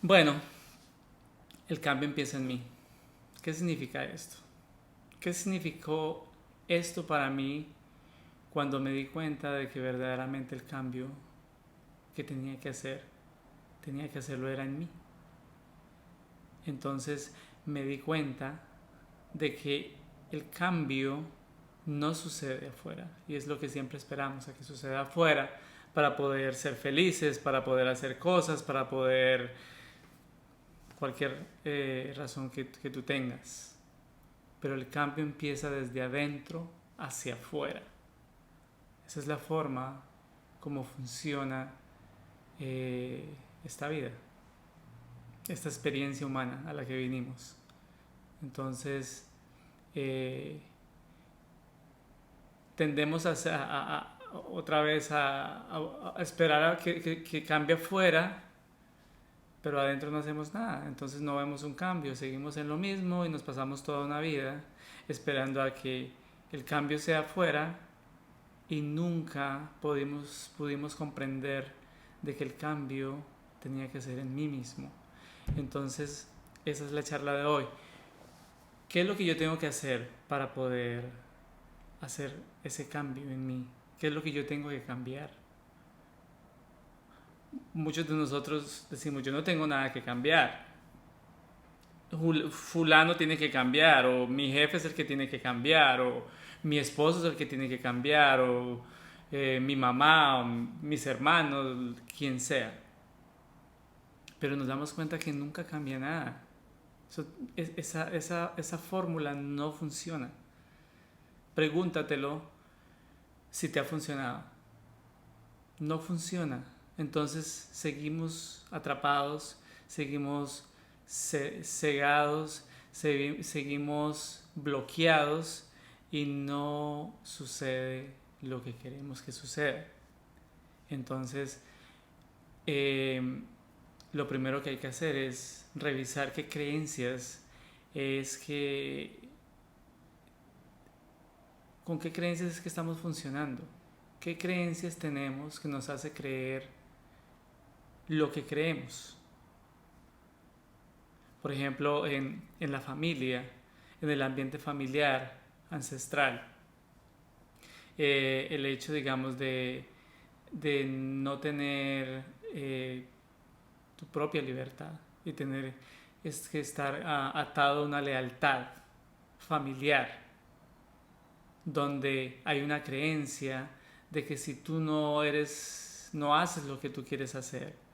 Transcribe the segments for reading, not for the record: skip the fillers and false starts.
Bueno, el cambio empieza en mí. ¿Qué significa esto? ¿Qué significó esto para mí cuando me di cuenta de que verdaderamente el cambio que tenía que hacerlo era en mí? Entonces me di cuenta de que el cambio no sucede afuera y es lo que siempre esperamos a que suceda afuera para poder ser felices, para poder hacer cosas, para poder cualquier razón que tú tengas. Pero el cambio empieza desde adentro hacia afuera. Esa es la forma como funciona eh, esta vida, esta experiencia humana a la que vinimos. Entonces, eh, tendemos otra vez a esperar a que cambie afuera, pero adentro no hacemos nada. Entonces no vemos un cambio, seguimos en lo mismo y nos pasamos toda una vida esperando a que el cambio sea afuera y nunca pudimos comprender de que el cambio tenía que ser en mí mismo. Entonces, esa es la charla de hoy. ¿Qué es lo que yo tengo que hacer para poder hacer ese cambio en mí? ¿Qué es lo que yo tengo que cambiar? Muchos de nosotros decimos, yo no tengo nada que cambiar. Fulano tiene que cambiar, o mi jefe es el que tiene que cambiar, o mi esposo es el que tiene que cambiar, o mi mamá, o mis hermanos, quien sea. Pero nos damos cuenta que nunca cambia nada. Esa fórmula no funciona. Pregúntatelo si te ha funcionado. No funciona. Entonces seguimos atrapados, seguimos cegados, seguimos bloqueados y no sucede lo que queremos que suceda. Entonces, eh, lo primero que hay que hacer es revisar qué creencias es que con qué creencias es que estamos funcionando, qué creencias tenemos que nos hace creer lo que creemos. Por ejemplo, en la familia, en el ambiente familiar, ancestral, el hecho, digamos, de no tener tu propia libertad y tener es que estar atado a una lealtad familiar donde hay una creencia de que si tú no haces lo que tú quieres hacer,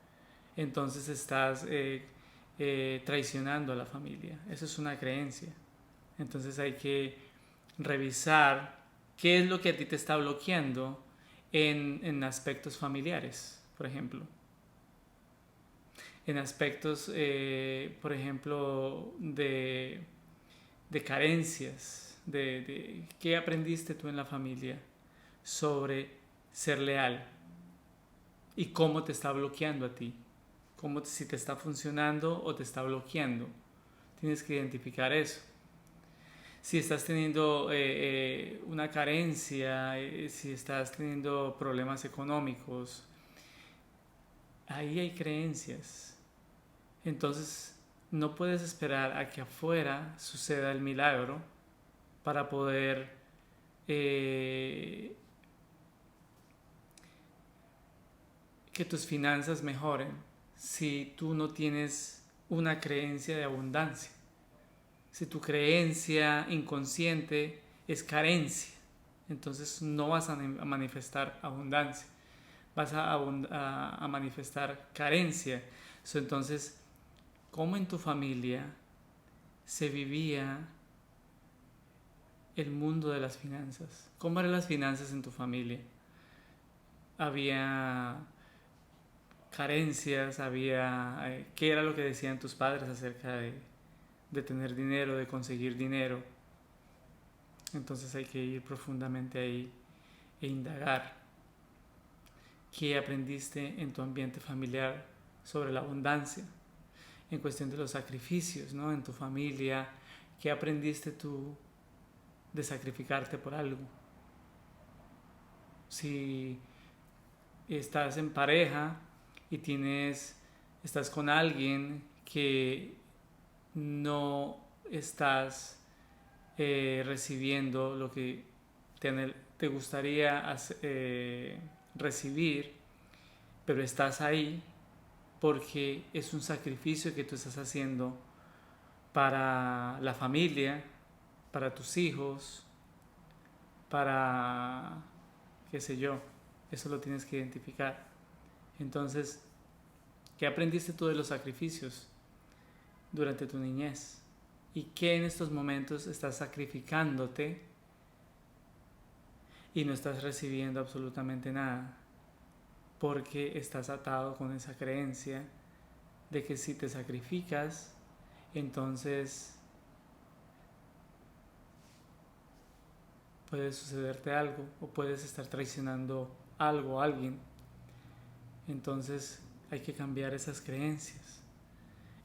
entonces estás traicionando a la familia. Eso es una creencia. Entonces hay que revisar qué es lo que a ti te está bloqueando en aspectos familiares, por ejemplo. En aspectos, por ejemplo, de carencias, de qué aprendiste tú en la familia sobre ser leal y cómo te está bloqueando a ti, si te está funcionando o te está bloqueando. Tienes que identificar eso. Si estás teniendo una carencia, si estás teniendo problemas económicos, ahí hay creencias. Entonces, no puedes esperar a que afuera suceda el milagro para poder eh, que tus finanzas mejoren si tú no tienes una creencia de abundancia. Si tu creencia inconsciente es carencia, entonces no vas a manifestar abundancia, vas a manifestar carencia. Entonces, ¿cómo en tu familia se vivía el mundo de las finanzas? ¿Cómo eran las finanzas en tu familia? ¿Había carencias? ¿Qué era lo que decían tus padres acerca de tener dinero, de conseguir dinero? Entonces hay que ir profundamente ahí e indagar. ¿Qué aprendiste en tu ambiente familiar sobre la abundancia? En cuestión de los sacrificios, ¿no? En tu familia, ¿qué aprendiste tú de sacrificarte por algo? Si estás en pareja y tienes estás con alguien que no estás recibiendo lo que te gustaría recibir, pero estás ahí porque es un sacrificio que tú estás haciendo para la familia, para tus hijos, para qué sé yo. Eso lo tienes que identificar. Entonces, ¿qué aprendiste tú de los sacrificios durante tu niñez? ¿Y qué en estos momentos estás sacrificándote y no estás recibiendo absolutamente nada? Porque estás atado con esa creencia de que si te sacrificas, entonces puede sucederte algo o puedes estar traicionando algo a alguien. Entonces hay que cambiar esas creencias.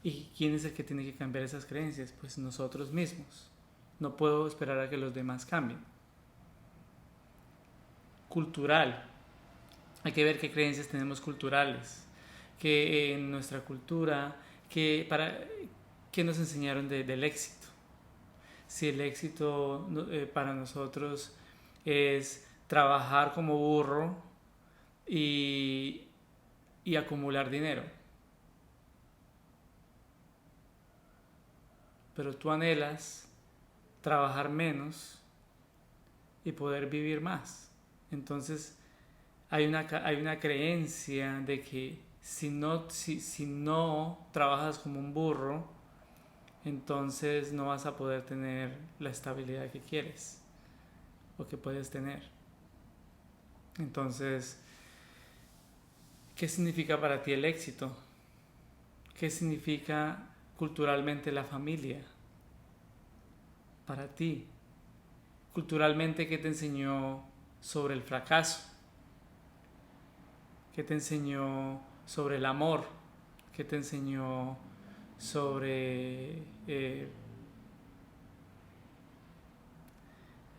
¿Y quién es el que tiene que cambiar esas creencias? Pues nosotros mismos. No puedo esperar a que los demás cambien. Cultural. Hay que ver qué creencias tenemos culturales. Que en nuestra cultura, que nos enseñaron del éxito. Si el éxito para nosotros es trabajar como burro y acumular dinero. Pero tú anhelas trabajar menos y poder vivir más. Entonces hay una creencia de que si no trabajas como un burro, entonces no vas a poder tener la estabilidad que quieres o que puedes tener. Entonces, ¿qué significa para ti el éxito? ¿Qué significa culturalmente la familia para ti? Culturalmente, ¿qué te enseñó sobre el fracaso? ¿Qué te enseñó sobre el amor? ¿Qué te enseñó sobre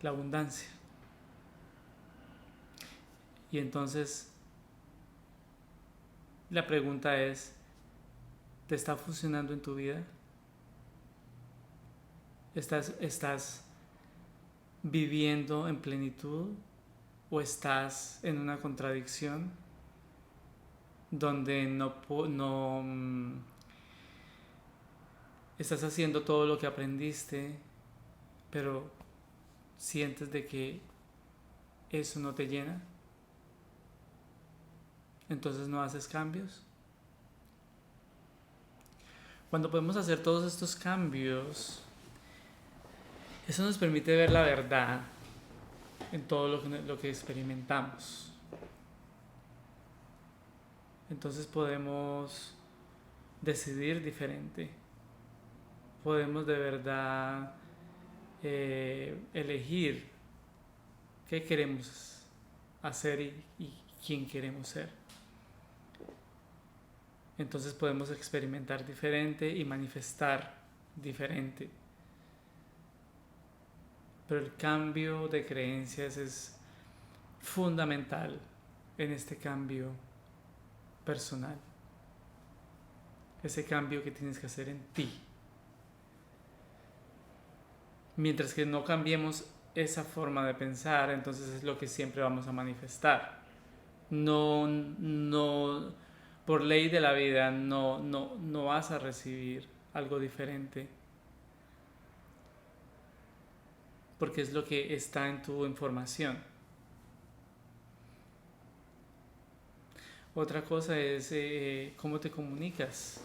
la abundancia? Y entonces la pregunta es, ¿te está funcionando en tu vida? ¿Estás viviendo en plenitud o estás en una contradicción donde no estás haciendo todo lo que aprendiste, pero sientes de que eso no te llena? Entonces no haces cambios. Cuando podemos hacer todos estos cambios, eso nos permite ver la verdad en todo lo que experimentamos. Entonces podemos decidir diferente. Podemos de verdad elegir qué queremos hacer y quién queremos ser. Entonces podemos experimentar diferente y manifestar diferente. Pero el cambio de creencias es fundamental en este cambio personal. Ese cambio que tienes que hacer en ti. Mientras que no cambiemos esa forma de pensar, entonces es lo que siempre vamos a manifestar. No, por ley de la vida no vas a recibir algo diferente. Porque es lo que está en tu información. Otra cosa es cómo te comunicas,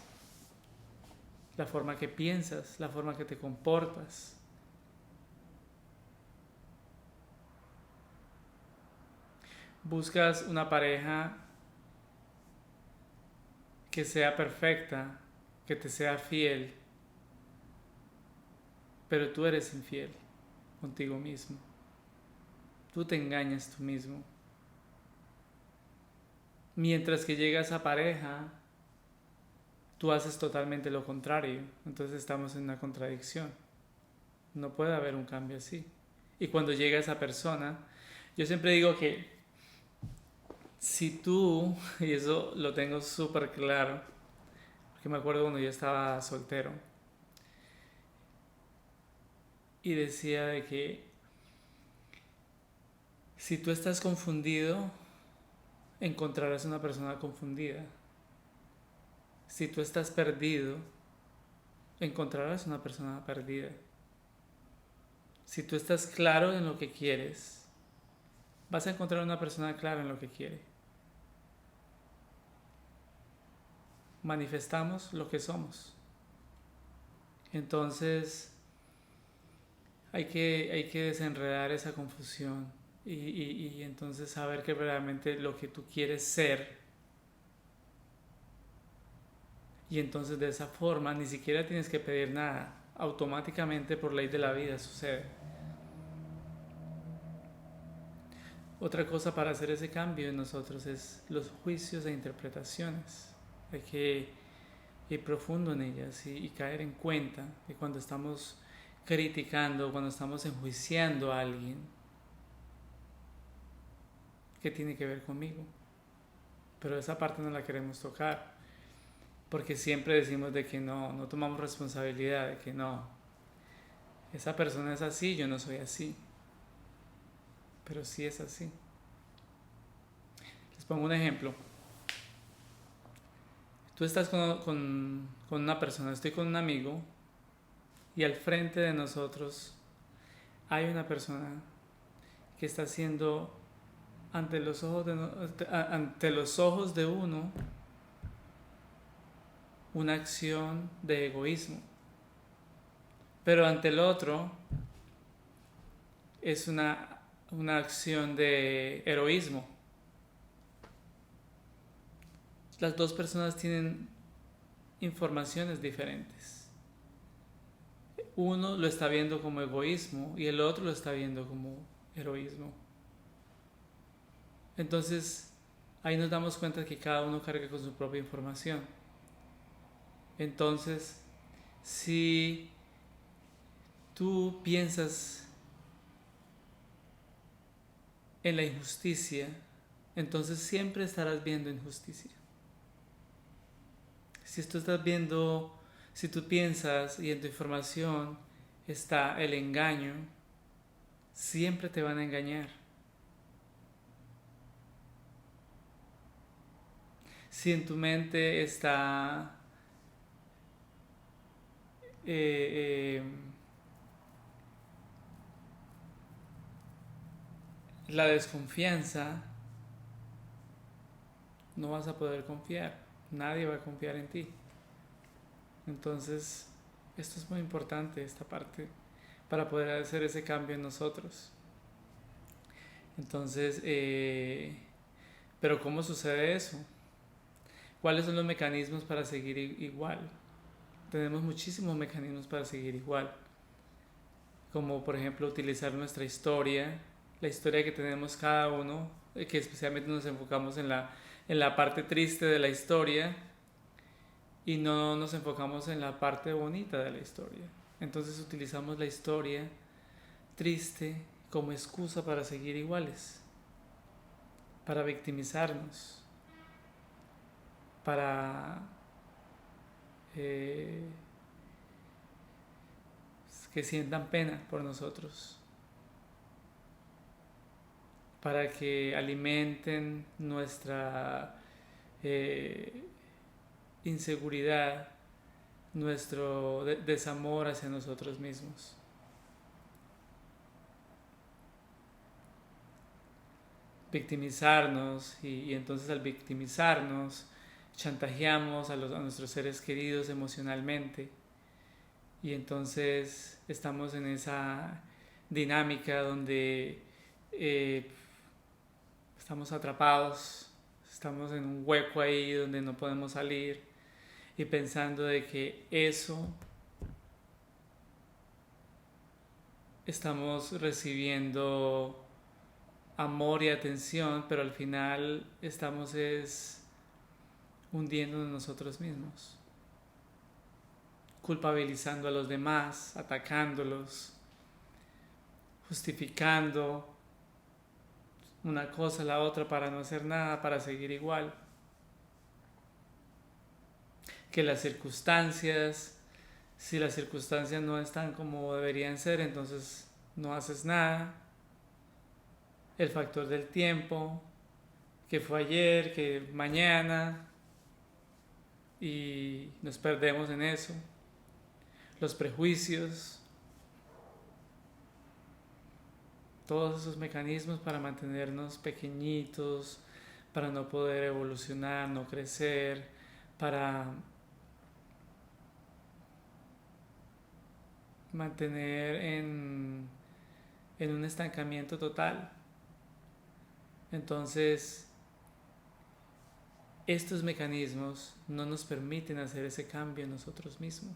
la forma que piensas, la forma que te comportas. Buscas una pareja que sea perfecta, que te sea fiel, pero tú eres infiel contigo mismo. Tú te engañas tú mismo. Mientras que llega esa pareja, tú haces totalmente lo contrario. Entonces estamos en una contradicción. No puede haber un cambio así. Y cuando llega esa persona, yo siempre digo que si tú, y eso lo tengo súper claro, porque me acuerdo cuando yo estaba soltero y decía de que si tú estás confundido, encontrarás una persona confundida. Si tú estás perdido, encontrarás una persona perdida. Si tú estás claro en lo que quieres, vas a encontrar una persona clara en lo que quiere. Manifestamos lo que somos. Entonces hay que desenredar esa confusión y entonces saber que realmente lo que tú quieres ser, y entonces de esa forma ni siquiera tienes que pedir nada, automáticamente por ley de la vida sucede. Otra cosa para hacer ese cambio en nosotros es los juicios e interpretaciones. Hay que ir profundo en ellas y caer en cuenta que cuando estamos criticando, cuando estamos enjuiciando a alguien, ¿qué tiene que ver conmigo? Pero esa parte no la queremos tocar, porque siempre decimos de que no tomamos responsabilidad, de que no, esa persona es así, yo no soy así, pero sí es así. Les pongo un ejemplo. Tú estás con una persona, estoy con un amigo, y al frente de nosotros hay una persona que está haciendo ante los ojos de uno una acción de egoísmo, pero ante el otro es una acción de heroísmo. Las dos personas tienen informaciones diferentes. Uno lo está viendo como egoísmo y el otro lo está viendo como heroísmo. Entonces ahí nos damos cuenta que cada uno carga con su propia información. Entonces, si tú piensas en la injusticia, entonces siempre estarás viendo injusticia. Si tú piensas y en tu información está el engaño, siempre te van a engañar. Si en tu mente está la desconfianza, no vas a poder confiar. Nadie va a confiar en ti. Entonces, esto es muy importante, esta parte, para poder hacer ese cambio en nosotros. Entonces, pero ¿cómo sucede eso? ¿Cuáles son los mecanismos para seguir igual? Tenemos muchísimos mecanismos para seguir igual, como por ejemplo utilizar nuestra historia, la historia que tenemos cada uno, que especialmente nos enfocamos en la parte triste de la historia y no nos enfocamos en la parte bonita de la historia. Entonces utilizamos la historia triste como excusa para seguir iguales, para victimizarnos, para que sientan pena por nosotros, para que alimenten nuestra inseguridad, nuestro desamor hacia nosotros mismos. Victimizarnos y entonces al victimizarnos chantajeamos a nuestros seres queridos emocionalmente y entonces estamos en esa dinámica donde estamos atrapados, estamos en un hueco ahí donde no podemos salir y pensando de que eso estamos recibiendo amor y atención, pero al final estamos hundiéndonos nosotros mismos, culpabilizando a los demás, atacándolos, justificando una cosa a la otra para no hacer nada, para seguir igual. que las circunstancias, si las circunstancias no están como deberían ser, entonces no haces nada. El factor del tiempo, que fue ayer, que mañana, y nos perdemos en eso. Los prejuicios, todos esos mecanismos para mantenernos pequeñitos, para no poder evolucionar, no crecer, para mantener en un estancamiento total. Entonces, estos mecanismos no nos permiten hacer ese cambio en nosotros mismos,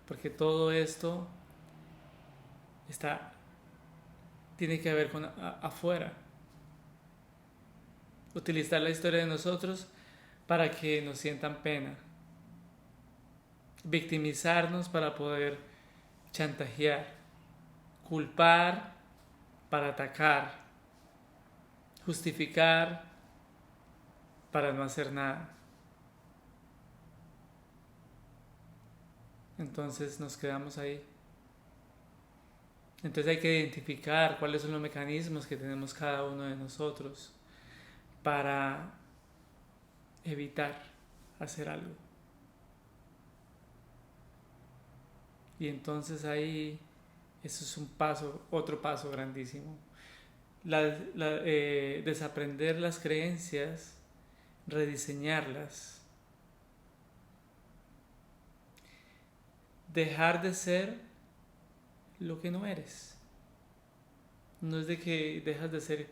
porque todo esto tiene que ver con afuera. Utilizar la historia de nosotros para que nos sientan pena, victimizarnos para poder chantajear, culpar para atacar, justificar para no hacer nada. Entonces nos quedamos ahí. Entonces hay que identificar cuáles son los mecanismos que tenemos cada uno de nosotros para evitar hacer algo. Y entonces eso es otro paso grandísimo. Desaprender las creencias, rediseñarlas, dejar de ser lo que no eres. No es de que dejas de ser,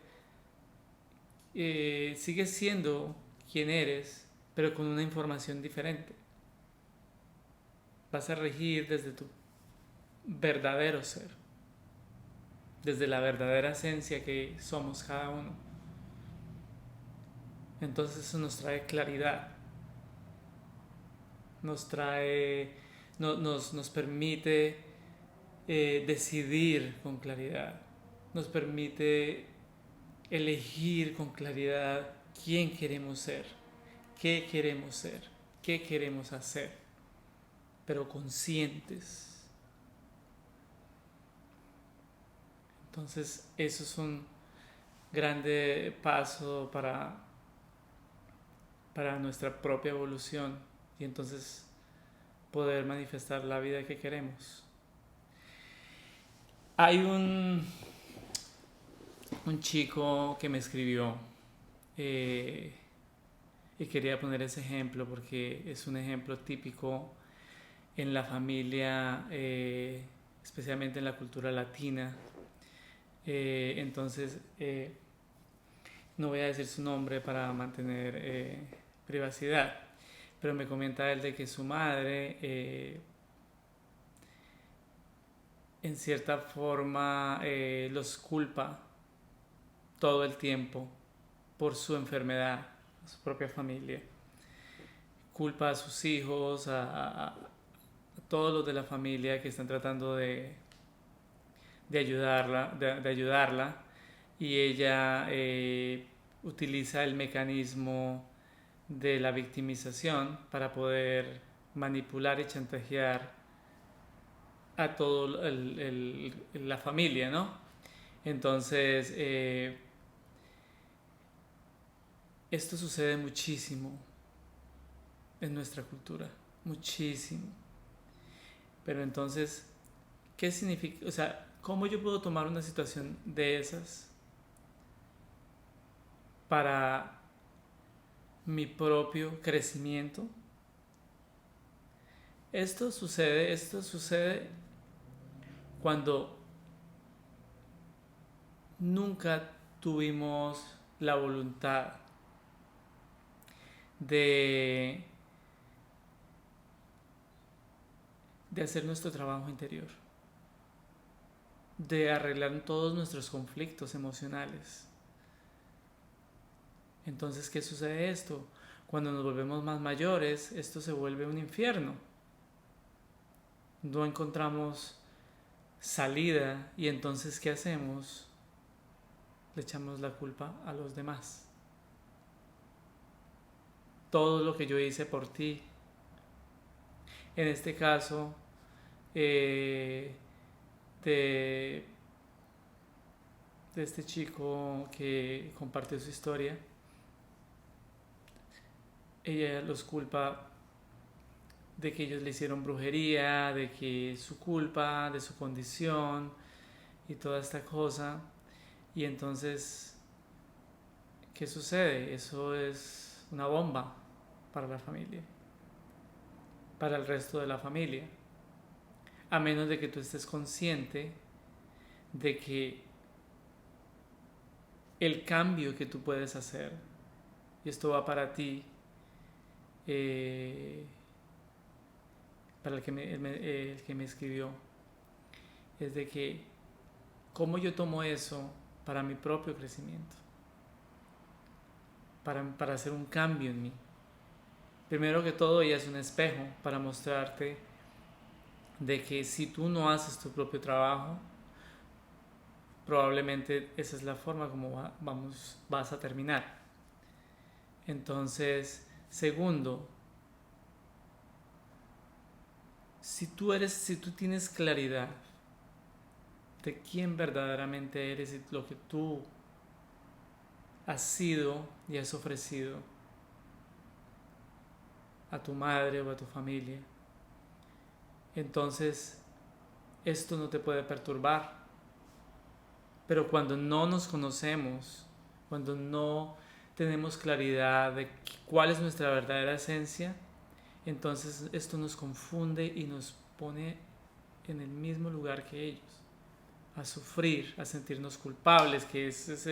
sigues siendo quien eres, pero con una información diferente. Vas a regir desde tu verdadero ser, desde la verdadera esencia que somos cada uno. Entonces eso nos trae claridad, nos permite decidir con claridad, nos permite elegir con claridad quién queremos ser, qué queremos hacer, pero conscientes. Entonces eso es un grande paso para nuestra propia evolución y entonces poder manifestar la vida que queremos. Hay un chico que me escribió y quería poner ese ejemplo porque es un ejemplo típico en la familia, especialmente en la cultura latina. Entonces no voy a decir su nombre para mantener privacidad, pero me comenta él de que su madre en cierta forma los culpa todo el tiempo por su enfermedad, a su propia familia. Culpa a sus hijos, a todos los de la familia que están tratando de ayudarla, y ella utiliza el mecanismo de la victimización para poder manipular y chantajear a toda la familia, ¿no? Entonces esto sucede muchísimo en nuestra cultura, muchísimo. Pero entonces, ¿qué significa? O sea, ¿cómo yo puedo tomar una situación de esas para mi propio crecimiento? Esto sucede cuando nunca tuvimos la voluntad de hacer nuestro trabajo interior, de arreglar todos nuestros conflictos emocionales. Entonces, ¿qué sucede esto? Cuando nos volvemos más mayores, esto se vuelve un infierno. No encontramos salida y entonces, ¿qué hacemos? Le echamos la culpa a los demás. Todo lo que yo hice por ti En este caso, eh, de, de este chico que compartió su historia, ella los culpa de que ellos le hicieron brujería, de que es su culpa, de su condición y toda esta cosa. Y entonces, ¿qué sucede? Eso es una bomba para la familia, para el resto de la familia. A menos de que tú estés consciente de que el cambio que tú puedes hacer, y esto va para ti, eh, para el que me escribió, es de que cómo yo tomo eso para mi propio crecimiento, para hacer un cambio en mí. Primero que todo, ella es un espejo para mostrarte de que si tú no haces tu propio trabajo, probablemente esa es la forma como vas a terminar. Entonces, segundo, si tú tienes claridad de quién verdaderamente eres y lo que tú has sido y has ofrecido a tu madre o a tu familia, entonces esto no te puede perturbar. Pero cuando no nos conocemos, cuando no tenemos claridad de cuál es nuestra verdadera esencia, entonces esto nos confunde y nos pone en el mismo lugar que ellos, a sufrir, a sentirnos culpables, que ese es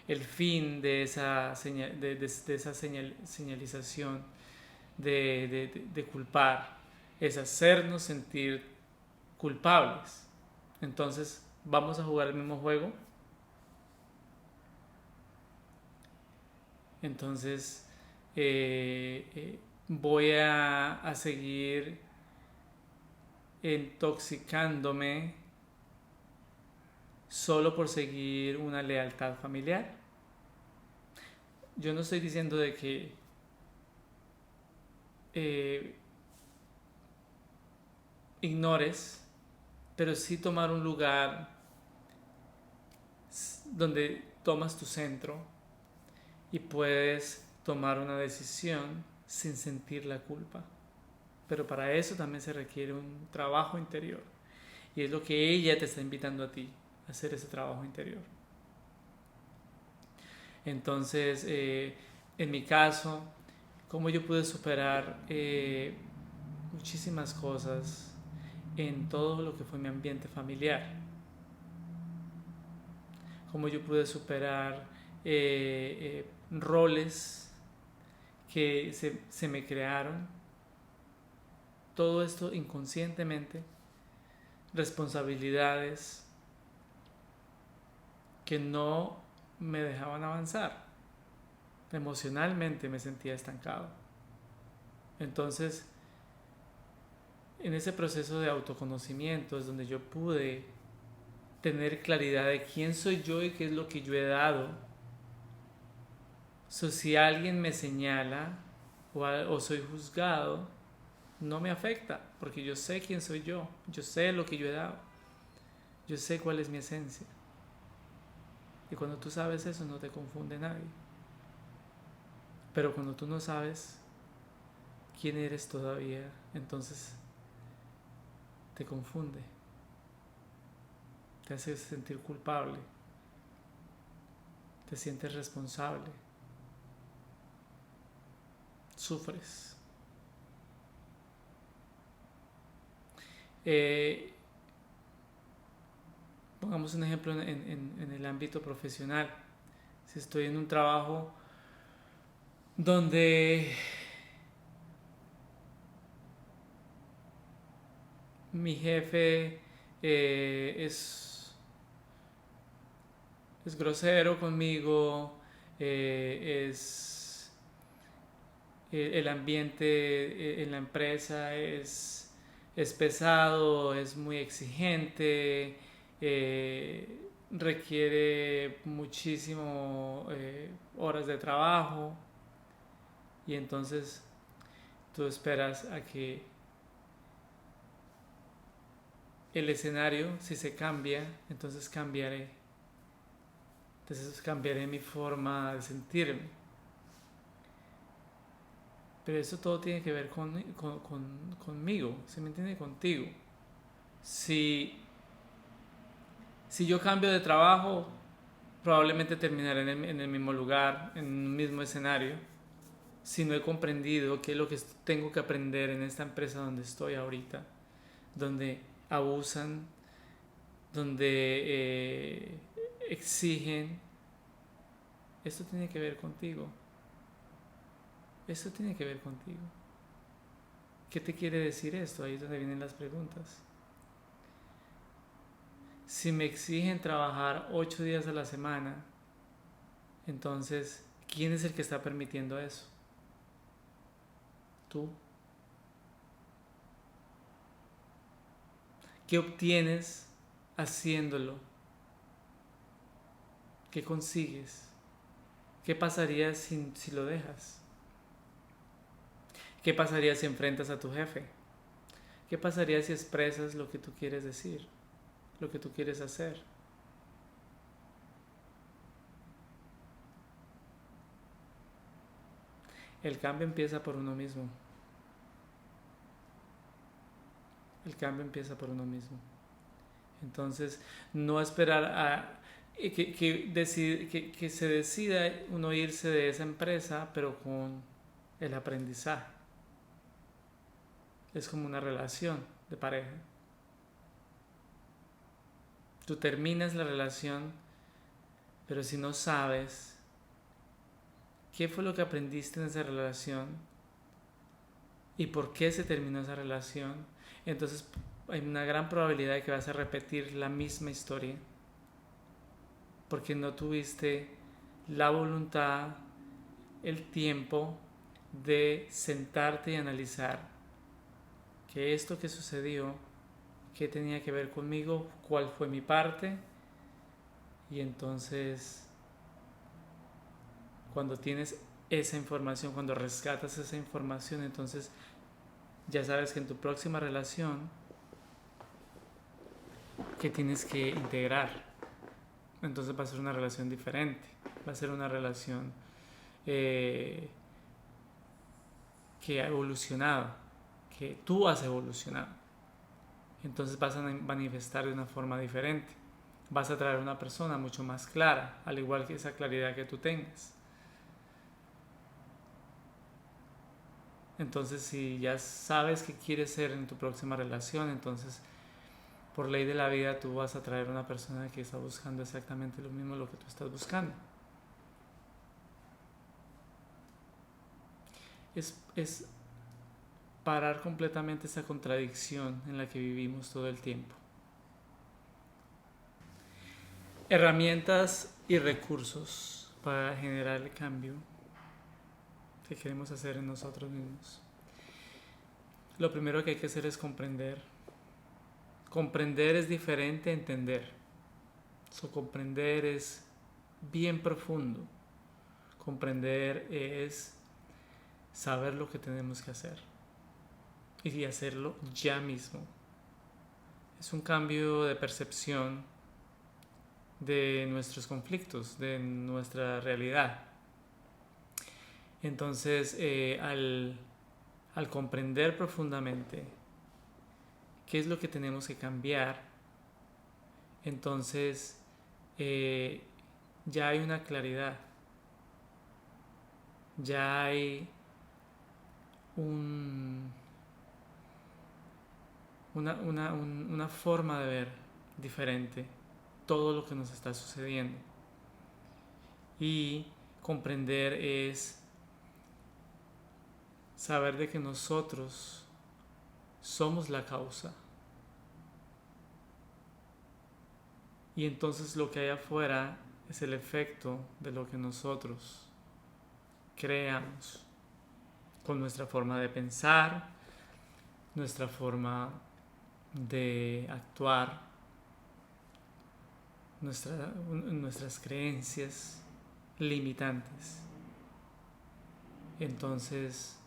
el fin de esa, señalización de culpar, es hacernos sentir culpables. Entonces, vamos a jugar el mismo juego. Entonces, voy a seguir intoxicándome solo por seguir una lealtad familiar. Yo no estoy diciendo de que ignores, pero sí tomar un lugar donde tomas tu centro y puedes tomar una decisión sin sentir la culpa. Pero para eso también se requiere un trabajo interior. Y es lo que ella te está invitando a ti, a hacer ese trabajo interior. Entonces, en mi caso, cómo yo pude superar muchísimas cosas en todo lo que fue mi ambiente familiar. Cómo yo pude superar roles que se me crearon. Todo esto inconscientemente. Responsabilidades que no me dejaban avanzar. Emocionalmente me sentía estancado. Entonces, en ese proceso de autoconocimiento es donde yo pude tener claridad de quién soy yo y qué es lo que yo he dado. Si alguien me señala o soy juzgado, no me afecta, porque yo sé quién soy yo sé lo que yo he dado, yo sé cuál es mi esencia. Y cuando tú sabes eso, no te confunde nadie. Pero cuando tú no sabes quién eres todavía, entonces te confunde, te hace sentir culpable, te sientes responsable, sufres. Pongamos un ejemplo en el ámbito profesional. Si estoy en un trabajo donde mi jefe es grosero conmigo, el ambiente en la empresa es pesado, es muy exigente, requiere muchísimo horas de trabajo, y entonces tú esperas a que el escenario, si se cambia, entonces cambiaré. Entonces cambiaré mi forma de sentirme. Pero eso todo tiene que ver conmigo, ¿se me entiende? Contigo. Si, si yo cambio de trabajo, probablemente terminaré en el mismo lugar, en el mismo escenario, si no he comprendido qué es lo que tengo que aprender en esta empresa donde estoy ahorita, donde abusan, donde exigen. Esto tiene que ver contigo. Esto tiene que ver contigo. ¿Qué te quiere decir esto? Ahí es donde vienen las preguntas. Si me exigen trabajar 8 días a la semana, entonces, ¿quién es el que está permitiendo eso? Tú. ¿Qué obtienes haciéndolo? ¿Qué consigues? ¿Qué pasaría si lo dejas? ¿Qué pasaría si enfrentas a tu jefe? ¿Qué pasaría si expresas lo que tú quieres decir? Lo que tú quieres hacer. El cambio empieza por uno mismo. El cambio empieza por uno mismo. Entonces, no esperar a que se decida uno irse de esa empresa, pero con el aprendizaje. Es como una relación de pareja. Tú terminas la relación, pero si no sabes qué fue lo que aprendiste en esa relación y por qué se terminó esa relación, entonces hay una gran probabilidad de que vas a repetir la misma historia porque no tuviste la voluntad, el tiempo de sentarte y analizar que esto que sucedió, qué tenía que ver conmigo, cuál fue mi parte. Y entonces cuando tienes esa información, cuando rescatas esa información, entonces ya sabes que en tu próxima relación que tienes que integrar, entonces va a ser una relación diferente, va a ser una relación que ha evolucionado, que tú has evolucionado. Entonces vas a manifestar de una forma diferente, vas a traer una persona mucho más clara, al igual que esa claridad que tú tengas. Entonces, si ya sabes qué quieres ser en tu próxima relación, entonces por ley de la vida tú vas a traer una persona que está buscando exactamente lo mismo lo que tú estás buscando. Es parar completamente esa contradicción en la que vivimos todo el tiempo. Herramientas y recursos para generar el cambio que queremos hacer en nosotros mismos. Lo primero que hay que hacer es comprender. Comprender es diferente a entender. Comprender es bien profundo. Comprender es saber lo que tenemos que hacer y hacerlo ya mismo. Es un cambio de percepción de nuestros conflictos, de nuestra realidad. Entonces, al comprender profundamente qué es lo que tenemos que cambiar, entonces ya hay una claridad, ya hay una forma de ver diferente todo lo que nos está sucediendo. Y comprender es saber de que nosotros somos la causa. Y entonces lo que hay afuera es el efecto de lo que nosotros creamos con nuestra forma de pensar, nuestra forma de actuar, nuestras creencias limitantes. Entonces,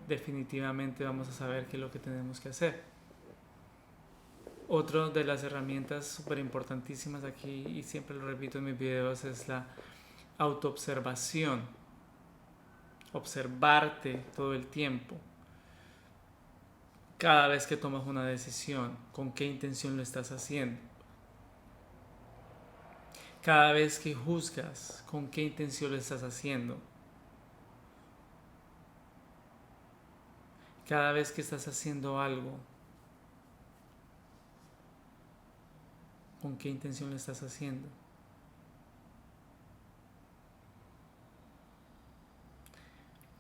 definitivamente vamos a saber qué es lo que tenemos que hacer. Otra de las herramientas súper importantísimas aquí, y siempre lo repito en mis videos, es la autoobservación. Observarte todo el tiempo. Cada vez que tomas una decisión, ¿con qué intención lo estás haciendo? Cada vez que juzgas, ¿con qué intención lo estás haciendo? Cada vez que estás haciendo algo, ¿con qué intención lo estás haciendo?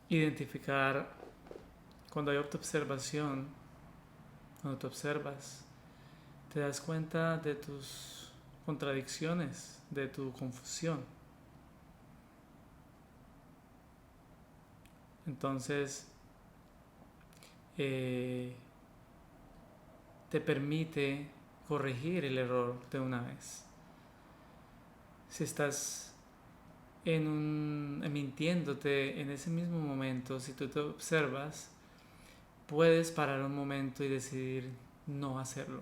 Identificar, cuando hay autoobservación, cuando te observas, te das cuenta de tus contradicciones, de tu confusión. Entonces, te permite corregir el error de una vez. Si estás mintiéndote en ese mismo momento, si tú te observas, puedes parar un momento y decidir no hacerlo.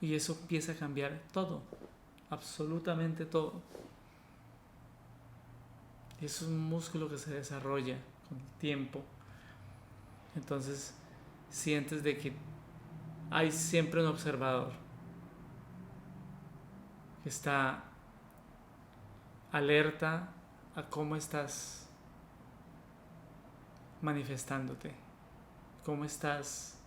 Y eso empieza a cambiar todo, absolutamente todo. Y es un músculo que se desarrolla con el tiempo. Entonces sientes de que hay siempre un observador que está alerta a cómo estás manifestándote, cómo estás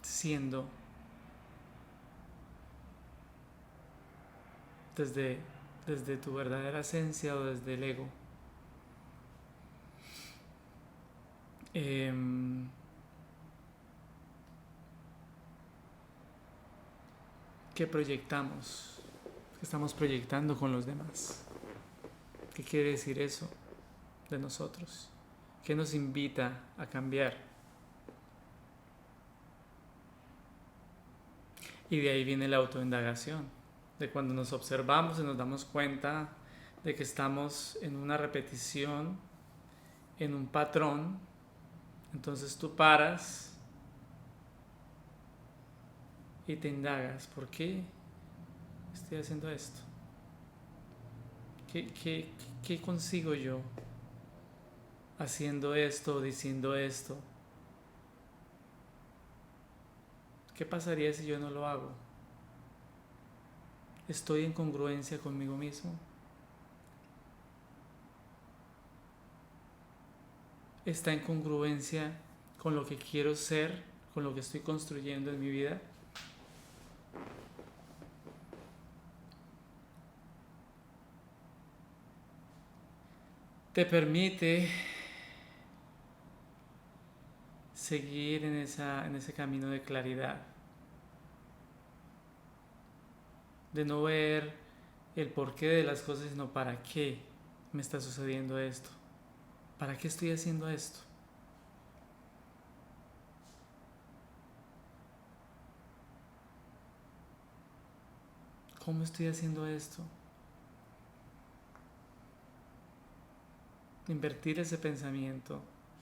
siendo desde tu verdadera esencia o desde el ego. ¿Qué proyectamos? ¿Qué estamos proyectando con los demás? ¿Qué quiere decir eso de nosotros? ¿Qué nos invita a cambiar? Y de ahí viene la autoindagación, de cuando nos observamos y nos damos cuenta de que estamos en una repetición, en un patrón. Entonces tú paras y te indagas, ¿por qué estoy haciendo esto? ¿Qué consigo yo haciendo esto o diciendo esto? ¿Qué pasaría si yo no lo hago? ¿Estoy en congruencia conmigo mismo? ¿Está en congruencia con lo que quiero ser, con lo que estoy construyendo en mi vida? Te permite seguir en ese camino de claridad, de no ver el porqué de las cosas, sino para qué me está sucediendo esto, para qué estoy haciendo esto. ¿Cómo estoy haciendo esto? Invertir ese pensamiento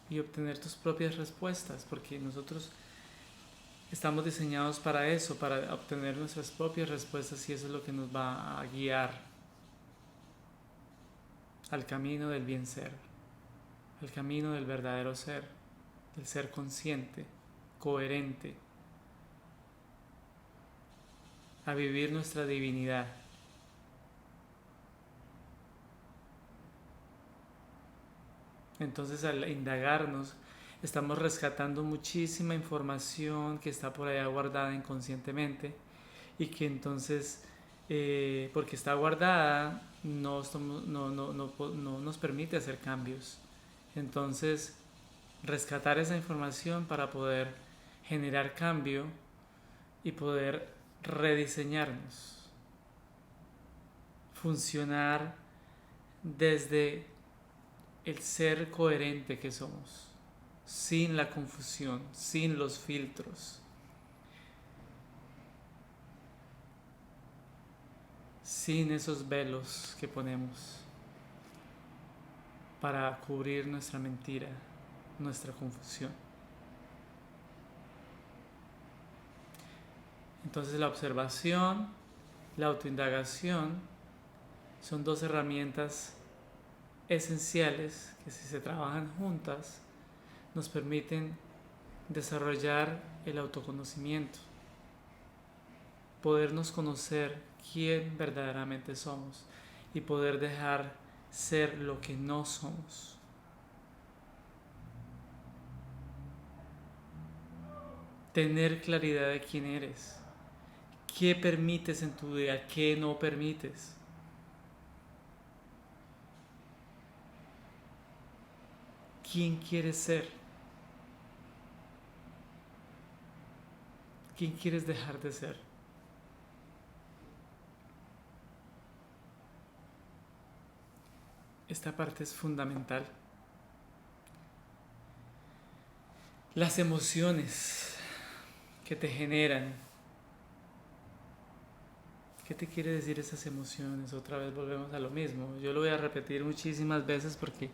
y obtener tus propias respuestas, porque nosotros estamos diseñados para eso, para obtener nuestras propias respuestas, y eso es lo que nos va a guiar al camino del bien ser, al camino del verdadero ser, del ser consciente, coherente, a vivir nuestra divinidad. Entonces, al indagarnos, estamos rescatando muchísima información que está por allá guardada inconscientemente, y que entonces, porque está guardada, no nos permite hacer cambios. Entonces, rescatar esa información para poder generar cambio y poder rediseñarnos, funcionar desde el ser coherente que somos, sin la confusión, sin los filtros, sin esos velos que ponemos. para cubrir nuestra mentira, nuestra confusión. Entonces la observación, la autoindagación son dos herramientas esenciales que, si se trabajan juntas, nos permiten desarrollar el autoconocimiento, podernos conocer quién verdaderamente somos y poder dejar ser lo que no somos. Tener claridad de quién eres, qué permites en tu vida, qué no permites. ¿Quién quieres ser? ¿Quién quieres dejar de ser? Esta parte es fundamental. Las emociones que te generan. ¿Qué te quiere decir esas emociones? Otra vez volvemos a lo mismo. Yo lo voy a repetir muchísimas veces porque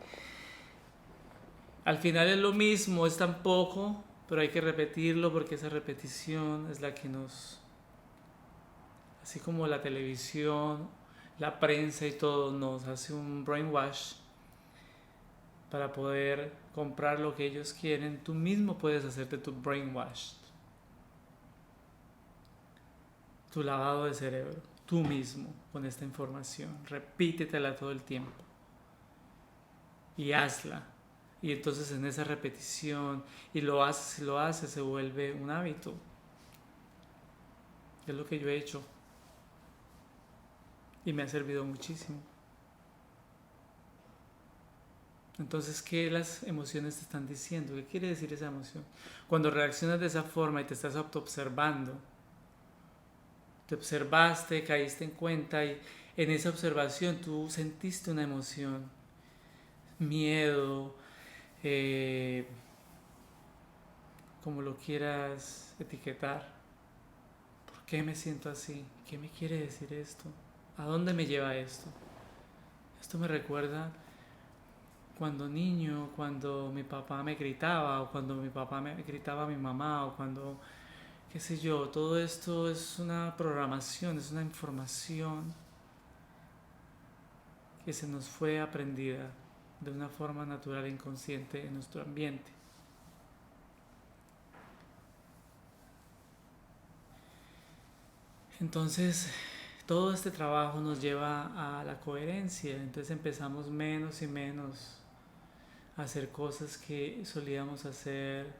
al final es lo mismo, es tan poco, pero hay que repetirlo porque esa repetición es la que nos, así como la televisión, la prensa y todo, nos hace un brainwash para poder comprar lo que ellos quieren. Tú mismo puedes hacerte tu brainwash, tu lavado de cerebro, tú mismo, con esta información. Repítetela todo el tiempo y hazla. Y entonces en esa repetición, y lo haces, se vuelve un hábito. Es lo que yo he hecho y me ha servido muchísimo. Entonces, ¿qué las emociones te están diciendo? ¿Qué quiere decir esa emoción? Cuando reaccionas de esa forma y te estás autoobservando, te observaste, caíste en cuenta y en esa observación tú sentiste una emoción, miedo, como lo quieras etiquetar. ¿Por qué me siento así? ¿Qué me quiere decir esto? ¿A dónde me lleva esto? Esto me recuerda cuando niño, cuando mi papá me gritaba, o cuando mi papá me gritaba a mi mamá, o cuando, qué sé yo, todo esto es una programación, es una información que se nos fue aprendida de una forma natural e inconsciente en nuestro ambiente. Entonces, todo este trabajo nos lleva a la coherencia. Entonces empezamos menos y menos a hacer cosas que solíamos hacer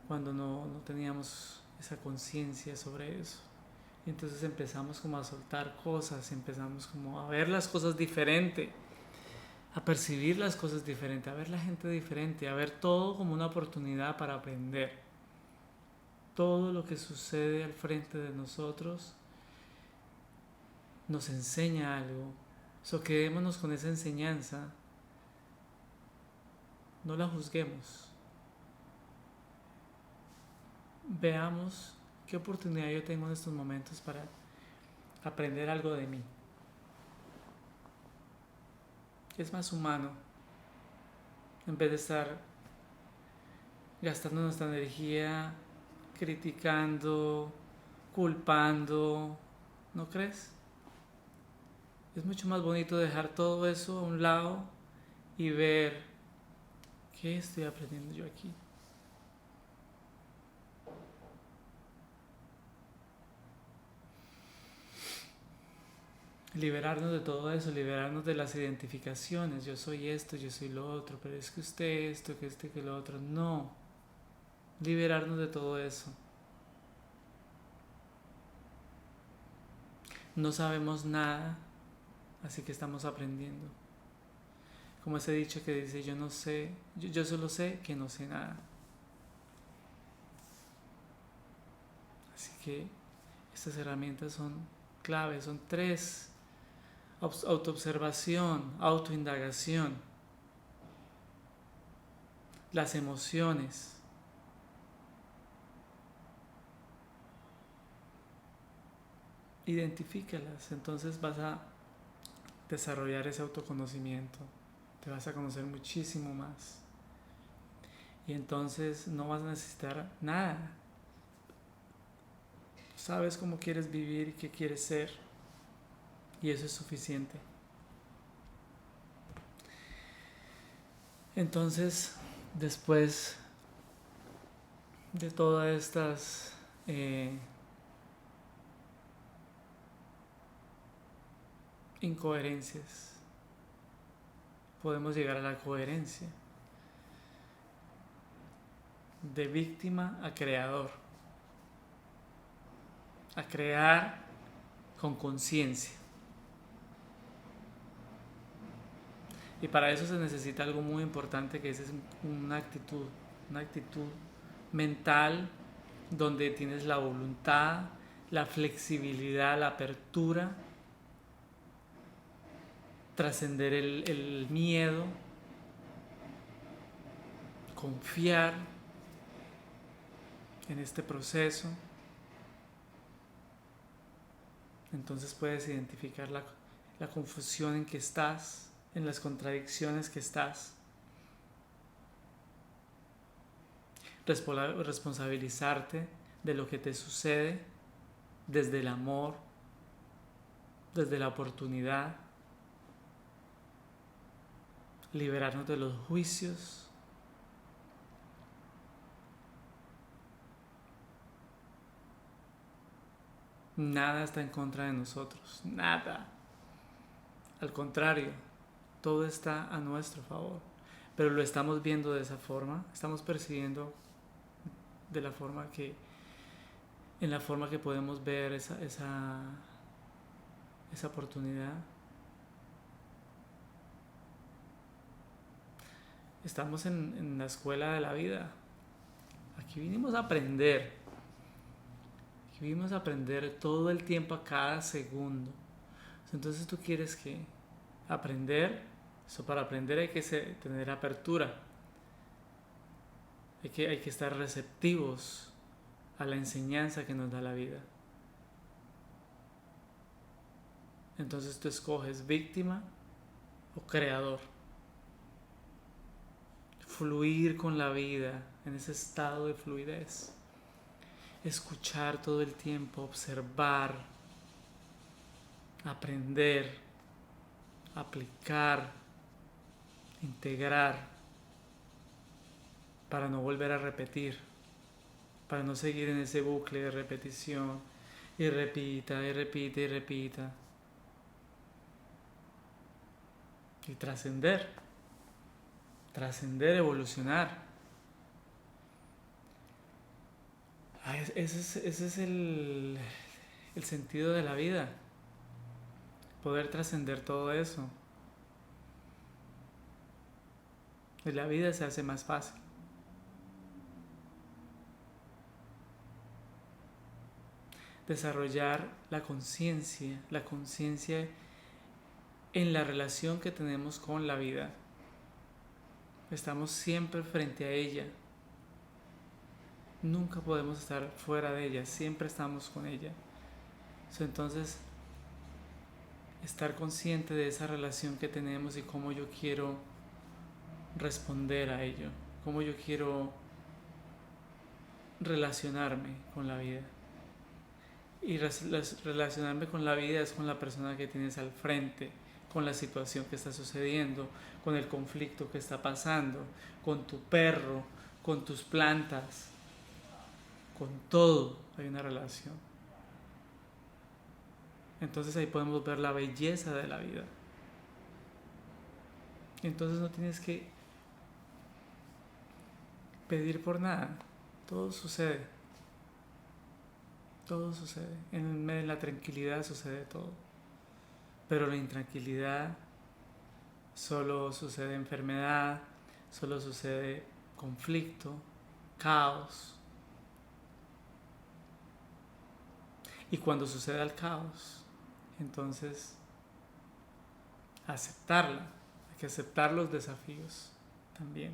cuando no teníamos esa conciencia sobre eso. Y entonces empezamos como a soltar cosas, empezamos como a ver las cosas diferente, a percibir las cosas diferente, a ver la gente diferente, a ver todo como una oportunidad para aprender. Todo lo que sucede al frente de nosotros nos enseña algo. So, quedémonos con esa enseñanza. No la juzguemos. Veamos qué oportunidad yo tengo en estos momentos para aprender algo de mí. Es más humano. En vez de estar gastando nuestra energía criticando, culpando, ¿no crees? Es mucho más bonito dejar todo eso a un lado y ver qué estoy aprendiendo yo aquí. Liberarnos de todo eso, liberarnos de las identificaciones. Yo soy esto, yo soy lo otro, pero es que usted esto, que este, que lo otro. No. Liberarnos de todo eso. No sabemos nada, así que estamos aprendiendo. Como ese dicho que dice, yo no sé, yo solo sé que no sé nada. Así que estas herramientas son claves, son 3: autoobservación, autoindagación, las emociones. Identifícalas, entonces vas a desarrollar ese autoconocimiento, te vas a conocer muchísimo más. Y entonces no vas a necesitar nada. Sabes cómo quieres vivir y qué quieres ser. Y eso es suficiente. Entonces, después de todas estas incoherencias, podemos llegar a la coherencia. De víctima a creador. A crear con conciencia. Y para eso se necesita algo muy importante, que es una actitud mental donde tienes la voluntad, la flexibilidad, la apertura, trascender el miedo, confiar en este proceso. Entonces puedes identificar la confusión en que estás, en las contradicciones que estás. Responsabilizarte de lo que te sucede desde el amor, desde la oportunidad, liberarnos de los juicios. Nada está en contra de nosotros, nada. Al contrario, todo está a nuestro favor. Pero lo estamos viendo de esa forma, estamos percibiendo de la forma en la forma que podemos ver esa oportunidad. Estamos en la escuela de la vida. Aquí vinimos a aprender. Aquí vinimos a aprender todo el tiempo, a cada segundo. Entonces tú quieres que aprender. Para aprender hay que tener apertura. Hay que estar receptivos a la enseñanza que nos da la vida. Entonces tú escoges víctima o creador. Fluir con la vida en ese estado de fluidez. Escuchar todo el tiempo, observar, aprender, aplicar, integrar, para no volver a repetir, para no seguir en ese bucle de repetición y repita y repita y repita. Y trascender, evolucionar. Ese es el sentido de la vida, poder trascender todo eso. Y la vida se hace más fácil. Desarrollar la conciencia en la relación que tenemos con la vida. Estamos siempre frente a ella. Nunca podemos estar fuera de ella, siempre estamos con ella. Entonces, estar consciente de esa relación que tenemos y cómo yo quiero responder a ello, cómo yo quiero relacionarme con la vida. Y relacionarme con la vida es con la persona que tienes al frente, con la situación que está sucediendo, con el conflicto que está pasando, con tu perro, con tus plantas, con todo hay una relación. Entonces ahí podemos ver la belleza de la vida. Entonces no tienes que pedir por nada, todo sucede. Todo sucede. En la tranquilidad sucede todo. Pero la intranquilidad solo sucede enfermedad, solo sucede conflicto, caos. Y cuando sucede el caos, entonces aceptarla. Hay que aceptar los desafíos también.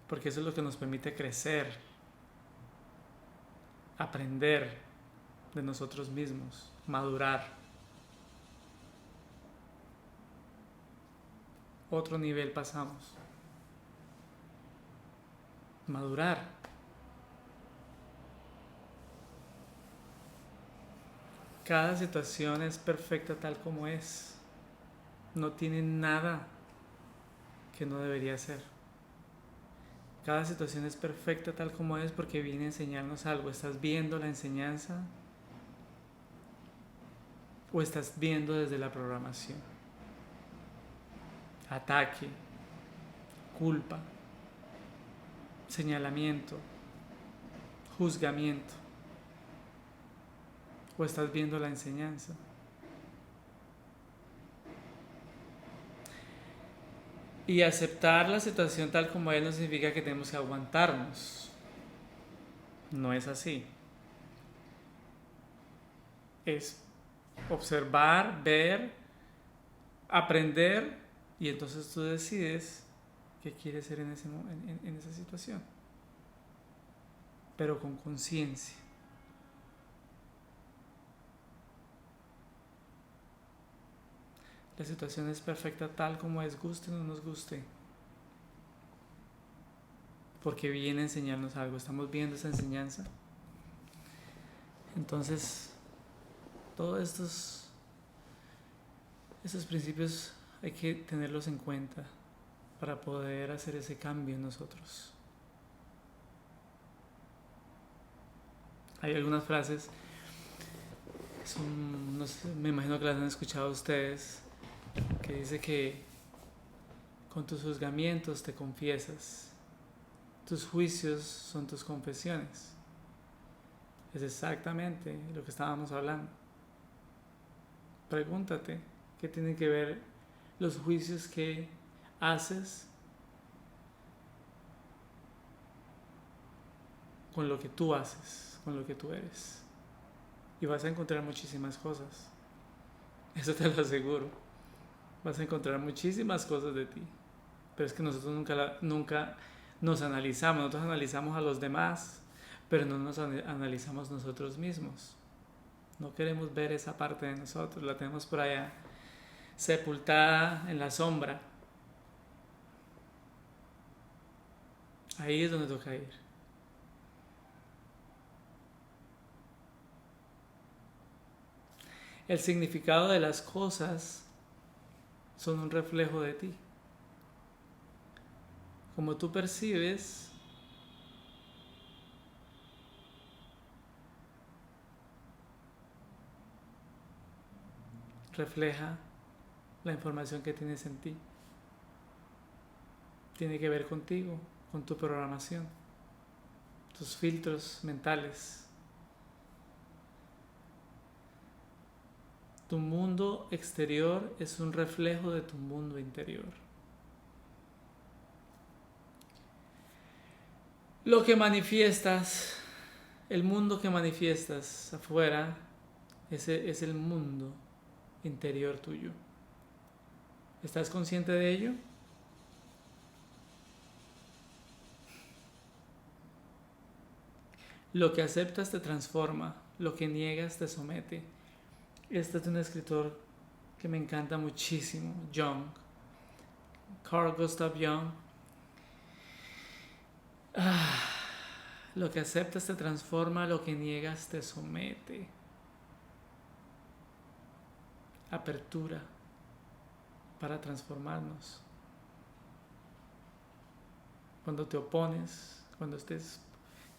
Porque eso es lo que nos permite crecer, aprender de nosotros mismos, madurar. otro nivel pasamos. Madurar. Cada situación es perfecta tal como es. No tiene nada que no debería ser. Cada situación es perfecta tal como es porque viene a enseñarnos algo. ¿Estás viendo la enseñanza o estás viendo desde la programación? Ataque, culpa, señalamiento, juzgamiento. ¿O estás viendo la enseñanza? Y aceptar la situación tal como es no significa que tenemos que aguantarnos. No es así. Es observar, ver, aprender y entonces tú decides qué quieres ser en esa situación. Pero con conciencia. La situación es perfecta tal como es, guste o no nos guste. Porque viene a enseñarnos algo. Estamos viendo esa enseñanza. Entonces, todos esos principios hay que tenerlos en cuenta para poder hacer ese cambio en nosotros. Hay algunas frases, no sé, me imagino que las han escuchado ustedes, que dice que con tus juzgamientos te confiesas, tus juicios son tus confesiones. Es exactamente lo que estábamos hablando. Pregúntate, ¿qué tienen que ver los juicios que haces con lo que tú haces, con lo que tú eres? Y vas a encontrar muchísimas cosas. Eso te lo aseguro. Vas a encontrar muchísimas cosas de ti. Pero es que nosotros nunca nos analizamos. Nosotros analizamos a los demás, pero no nos analizamos nosotros mismos. No queremos ver esa parte de nosotros. La tenemos por allá, sepultada en la sombra. Ahí es donde toca ir. El significado de las cosas son un reflejo de ti. Como tú percibes, refleja la información que tienes en ti. Tiene que ver contigo, con tu programación, tus filtros mentales. Tu mundo exterior es un reflejo de tu mundo interior. Lo que manifiestas, el mundo que manifiestas afuera, ese es el mundo interior tuyo. ¿Estás consciente de ello? Lo que aceptas te transforma, lo que niegas te somete. Este es un escritor que me encanta muchísimo, Jung, Carl Gustav Jung. Lo que aceptas te transforma, lo que niegas te somete. Apertura para transformarnos. Cuando te opones, cuando te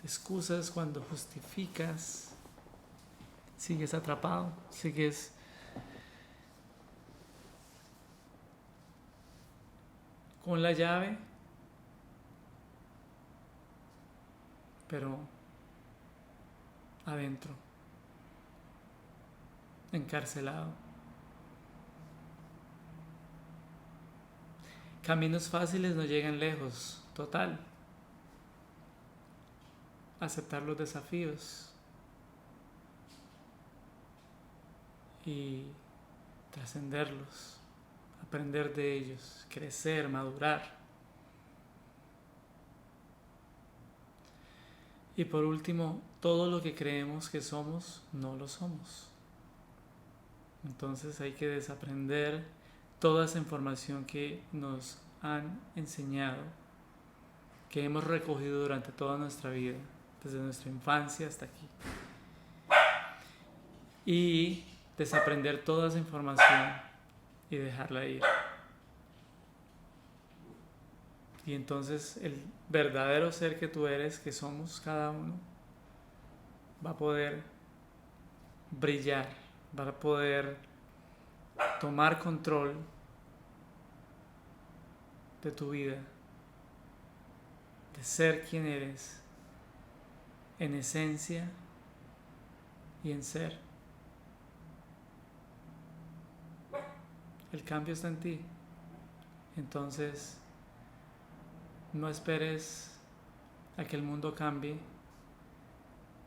excusas, cuando justificas, sigues atrapado, sigues con la llave, pero adentro, encarcelado. Caminos fáciles no llegan lejos, total. Aceptar los desafíos y trascenderlos, aprender de ellos, crecer, madurar. Y por último, todo lo que creemos que somos, no lo somos. Entonces hay que desaprender toda esa información que nos han enseñado, que hemos recogido durante toda nuestra vida, desde nuestra infancia hasta aquí. Y desaprender toda esa información y dejarla ir. Y entonces el verdadero ser que tú eres, que somos cada uno, va a poder brillar, va a poder tomar control de tu vida, de ser quien eres, en esencia y en ser. El cambio está en ti. Entonces, no esperes a que el mundo cambie,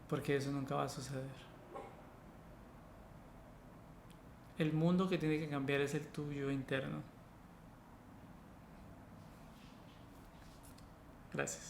porque eso nunca va a suceder. El mundo que tiene que cambiar es el tuyo interno. Gracias.